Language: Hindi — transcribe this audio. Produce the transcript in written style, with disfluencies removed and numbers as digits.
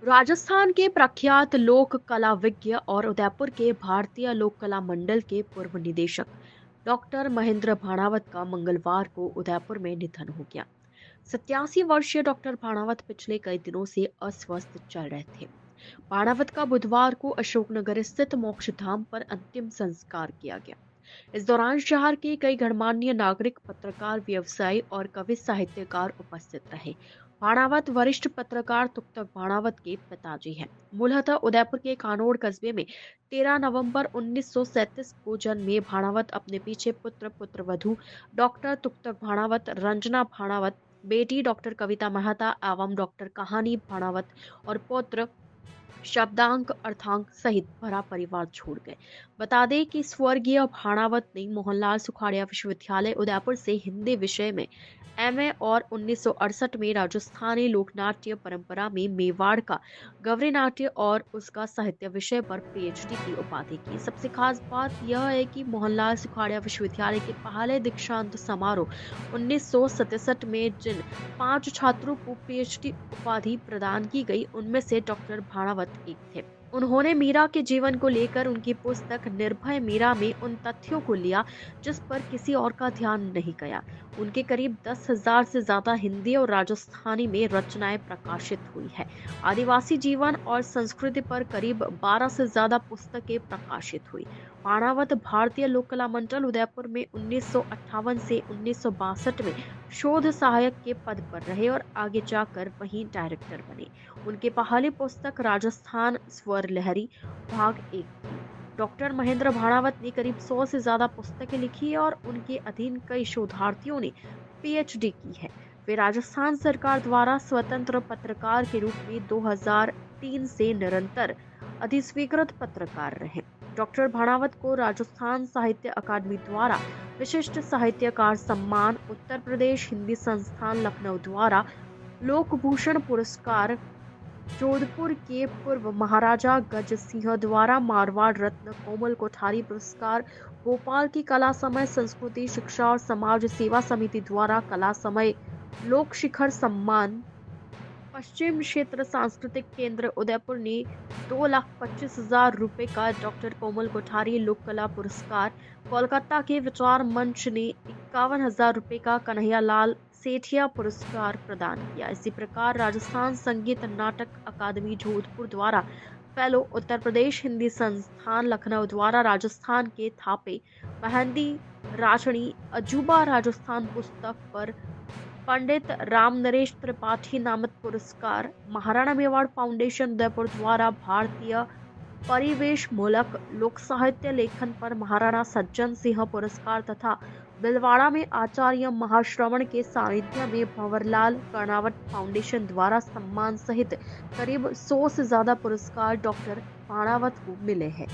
राजस्थान के प्रख्यात लोक कलाविज्ञ और उदयपुर के भारतीय लोक कला मंडल के पूर्व निदेशक डॉक्टर महेंद्र भाणावत का मंगलवार को उदयपुर में निधन हो गया। 87 वर्षीय डॉक्टर भाणावत पिछले कई दिनों से अस्वस्थ चल रहे थे। भाणावत का बुधवार को अशोकनगर स्थित मोक्षधाम पर अंतिम संस्कार किया गया। इस दौरान शहर के कई गणमान्य नागरिक, पत्रकार, व्यवसायी और कवि साहित्यकार उपस्थित रहे। भाणावत वरिष्ठ पत्रकार तुक्तक भाणावत के पिताजी हैं। मूलतः उदयपुर के कानोड़ कस्बे में 13 नवंबर 1937 को जन्मे भाणावत अपने पीछे पुत्र पुत्रवधू डॉक्टर तुक्तक भाणावत, रंजना भाणावत, बेटी डॉक्टर कविता मेहता एवं डॉक्टर कहानी भाणावत और पौत्र शब्दांक अर्थांक सहित भरा परिवार छोड़ गए। बता दें कि स्वर्गीय भाणावत ने मोहनलाल सुखाड़िया विश्वविद्यालय उदयपुर से हिंदी विषय में एमए और 1968 में राजस्थानी लोकनाट्य परंपरा में मेवाड़ का गौरी नाट्य और उसका साहित्य विषय पर पीएचडी की उपाधि की। सबसे खास बात यह है कि मोहनलाल सुखाड़िया विश्वविद्यालय के पहले दीक्षांत समारोह 1967 में जिन 5 छात्रों को पीएचडी उपाधि प्रदान की गई, उनमें से डॉक्टर भाणावत एक थे। उन्होंने मीरा के जीवन को लेकर उनकी पुस्तक निर्भय मीरा में उन तथ्यों को लिया जिस पर किसी और का ध्यान नहीं गया। उनके करीब 10,000 से ज्यादा हिंदी और राजस्थानी में रचनाएं प्रकाशित हुई है। आदिवासी जीवन और संस्कृति पर करीब 12 से ज्यादा पुस्तकें प्रकाशित हुई। भाणावत भारतीय लोक कला मंडल उदयपुर में 1958 से 1962 में शोध सहायक के पद पर रहे और आगे जाकर वहीं डायरेक्टर बने। उनकी पहली पुस्तक राजस्थान स्वर लहरी भाग 1 थी। डॉक्टर महेंद्र भाणावत ने करीब 100 से ज्यादा पुस्तकें लिखी और उनके अधीन कई शोधार्थियों ने पीएचडी की है। वे राजस्थान सरकार द्वारा स्वतंत्र पत्रकार के रूप में 2003 से निरंतर अधिस्वीकृत पत्रकार रहे। डॉक्टर भाणावत को राजस्थान साहित्य अकादमी द्वारा विशिष्ट साहित्यकार सम्मान, उत्तर प्रदेश हिंदी संस्थान लखनऊ द्वारा लोकभूषण पुरस्कार, जोधपुर के पूर्व महाराजा गज सिंह द्वारा मारवाड़ रत्न कोमल कोठारी पुरस्कार, भोपाल की कला समय संस्कृति शिक्षा और समाज सेवा समिति द्वारा कला समय लोक शिखर सम्मान, पश्चिम क्षेत्र सांस्कृतिक केंद्र उदयपुर ने 2,25,000 रुपए का डॉक्टर कोमल कोठारी लोक कला पुरस्कार, कोलकाता के विचार मंच ने 51,000 रुपए का कन्हैया लाल सेठिया पुरस्कार प्रदान किया। इसी प्रकार राजस्थान संगीत नाटक अकादमी जोधपुर द्वारा फेलो, उत्तर प्रदेश हिंदी संस्थान लखनऊ द्वारा राजस्थान के थापे मेहंदी राजनी अजूबा राजस्थान पुस्तक पर पंडित राम नरेश त्रिपाठी नामक पुरस्कार, महाराणा मेवाड़ फाउंडेशन उदयपुर द्वारा भारतीय परिवेश मूलक लोक साहित्य लेखन पर महाराणा सज्जन सिंह पुरस्कार तथा बिलवाड़ा में आचार्य महाश्रवण के सानिध्य में भंवरलाल कर्णावत फाउंडेशन द्वारा सम्मान सहित करीब 100 से ज्यादा पुरस्कार डॉक्टर भाणावत को मिले हैं।